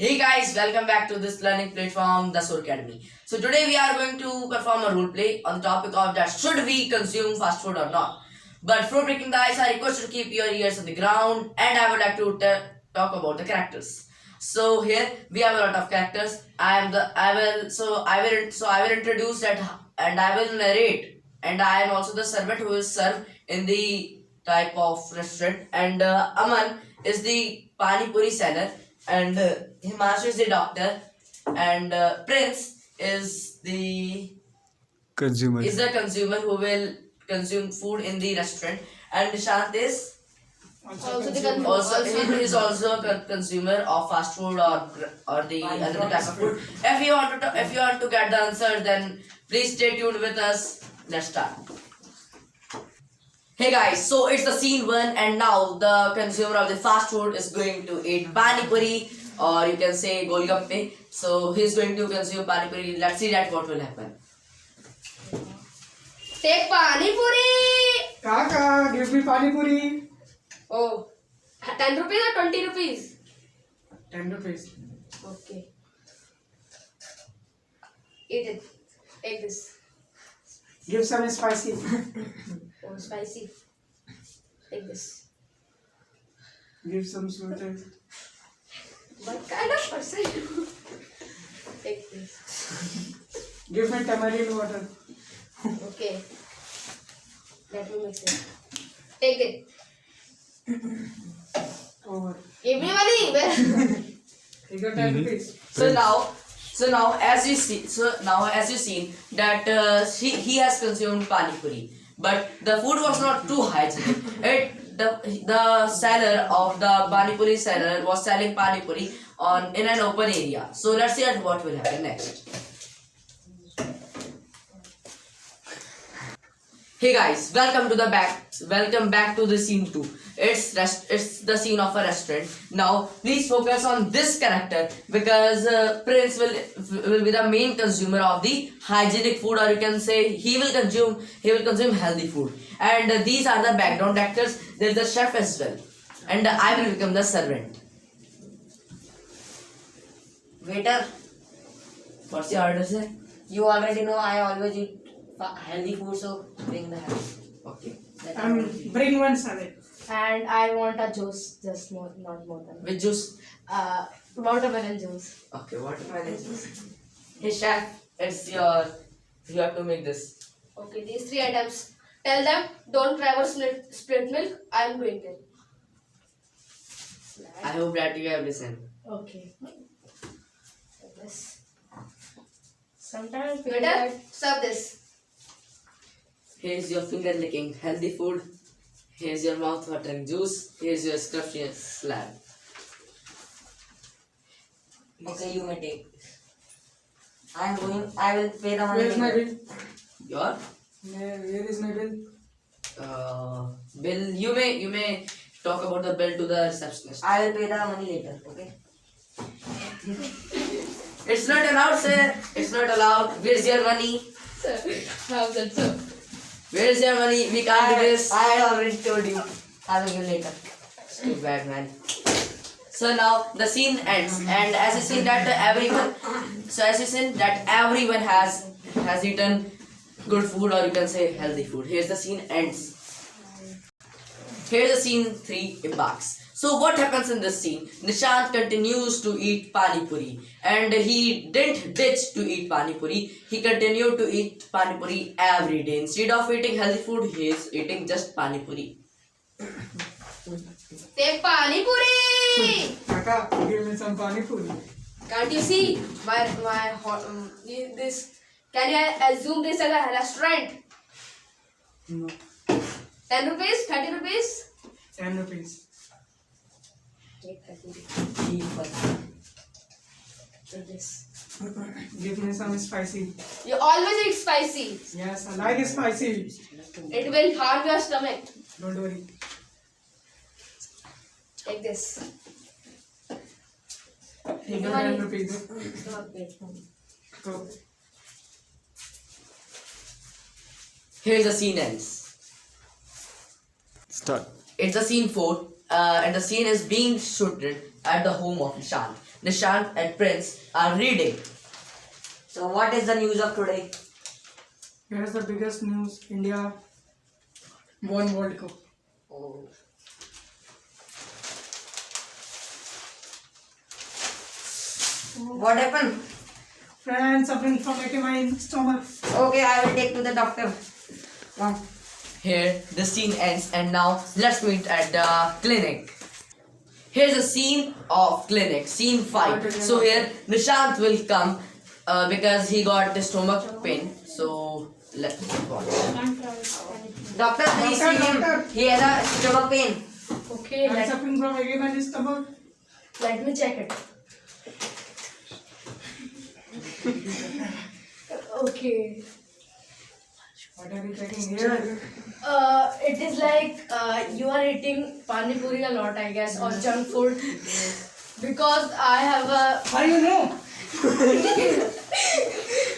Hey guys, welcome back to this learning platform, the Soar Academy. So today we are going to perform a role play on the topic of that should we consume fast food or not. But before breaking the ice, I request you to keep your ears on the ground, and I would like to talk about the characters. So here we have a lot of characters. I will introduce that, and I will narrate, and I am also the servant who will serve in the type of restaurant, and Aman is the pani puri seller, and Himanshu is the doctor, and Prince Consumer. is the consumer who will consume food in the restaurant, and Nishant is he is also a consumer of fast food or the other type of food. If you want to get the answer, then please stay tuned with us. Let's start. Hey guys, so it's the scene one, and now the consumer of the fast food is going to eat pani puri, or you can say golgappe. So he's going to consume pani puri. Let's see that what will happen. Take pani puri. Kaka, give me pani puri. Oh, 10 rupees or 20 rupees? 10 rupees. Okay. Eat it. Take this. Give some spicy. Oh, spicy. Take this. Give some sweet. What kind of person? Take this. Give me tamarind water. Okay. Let me mix it. Take it. Over. Give me money. You got 10 rupees. So now as you seen that he has consumed pani puri, but the food was not too hygienic. The seller of the pani puri seller was selling pani puri in an open area. So let's see what will happen next. Hey guys, welcome back to the scene 2. It's the scene of a restaurant. Now please focus on this character, because Prince will be the main consumer of the hygienic food, or you can say he will consume healthy food. And these are the background actors. There is the chef as well, and I will become the servant. Waiter, what's your order, sir? You already know I always eat healthy food, so bring the healthy. Okay. Bring one salad. And I want a juice, just not more than. Which juice? Watermelon juice. Okay, watermelon juice. Hey chef, you have to make this. Okay, these 3 items. Tell them don't try our split milk. I'm doing it. I hope that you have listened. Okay. Like this. Sometimes feel waiter, that- serve this. Here's your finger licking healthy food. Here's your mouth watering juice. Here's your scrumptious slab. Okay, you may take. I will pay the money. Where is my bill? Your Where is my bill? bill. You may talk about the bill to the receptionist. I will pay the money later, okay? It's not allowed, sir. It's not allowed. Where's your money? Sir, how's that, sir? Where's your money? We can't do this. I had already told you. I will give later. Too bad, man. So now the scene ends, and as you see that everyone has eaten good food, or you can say healthy food. Here's the scene ends. Here's the scene 3 embarks. So what happens in this scene? Nishant continues to eat pani puri, and he didn't ditch to eat pani puri. He continued to eat pani puri every day. Instead of eating healthy food, he is eating just pani puri. Take pani puri. Kaka, give me some pani puri. Can't you see my this? Can you assume this as a restaurant? No. 10 rupees, 30 rupees. 10 rupees. Take 30 rupees. Take this. Give me some spicy. You always eat spicy. Yes, I like spicy. It will harm your stomach. Don't worry. Take this. Give me 10 rupees. Stop it. Go. Here's the scene ends. Start. It's the scene 4, and the scene is being shooted at the home of Nishant. Nishant and Prince are reading. So what is the news of today? Here's the biggest news. India won World Cup. Oh. What happened? Friend suffering from ache in my stomach. Okay, I will take to the doctor. Come. Here the scene ends and now let's meet at the clinic. Here's a scene of clinic, scene 5. So here Nishant will come because he got the stomach pain. So let's watch. Doctor, please see him. Doctor. He has a stomach pain. Okay, I'm suffering from ache in my stomach. let me check it. Okay. What are you checking here? It is like you are eating pani puri a lot, I guess, or junk food. Because I have a How you know?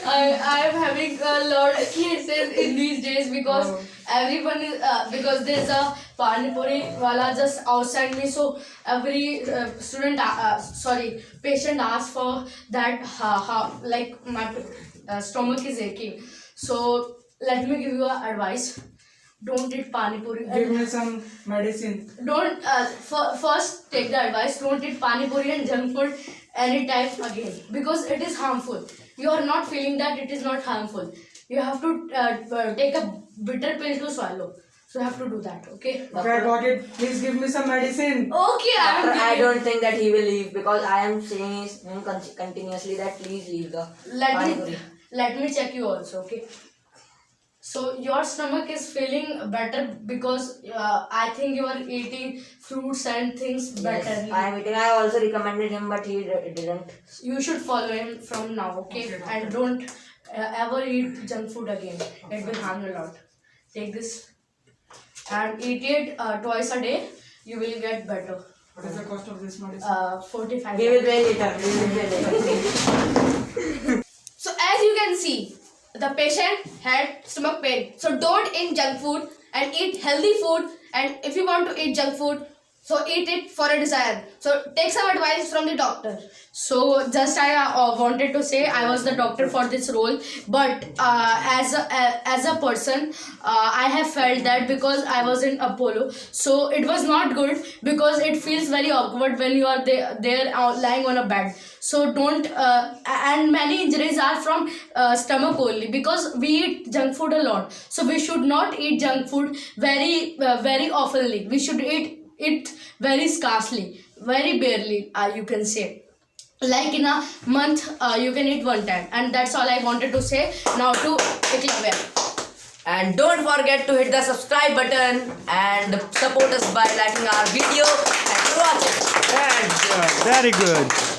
I am having a lot of cases in these days because everyone is because there's a pani puri wala just outside me, so every patient asks for that how like my stomach is aching. So let me give you a advice. Don't eat pani puri. Give me some medicine. Don't first take the advice. Don't eat pani puri and junk food anytime again because it is harmful. You are not feeling that it is not harmful. You have to take a bitter pill to swallow. So you have to do that. Okay. Okay, I got it. Please give me some medicine. Okay. Doctor, I I'm don't think that he will leave because I am saying him continuously that please leave the pani puri. let me check you also. Okay. So your stomach is feeling better because I think you are eating fruits and things better. Yes, I am eating. I also recommended him, but he didn't. You should follow him from now, okay? And don't ever eat junk food again. It will harm you a lot. Take this and eat it twice a day. You will get better. What is the cost of this medicine? 45. We will pay later. We will pay later. So as you can see, the patient had stomach pain. So don't eat junk food and eat healthy food. And if you want to eat junk food, so eat it for a desire. So take some advice from the doctor. So just I wanted to say I was the doctor for this role, but as a person, I have felt that because I was in Apollo, so it was not good because it feels very awkward when you are there lying on a bed. So don't and many injuries are from stomach only because we eat junk food a lot. So we should not eat junk food very oftenly. We should eat it very scarcely, very barely, you can say. Like in a month, you can eat one time, and that's all I wanted to say. Now to Eklavya. And don't forget to hit the subscribe button and support us by liking our video and watching. Very good.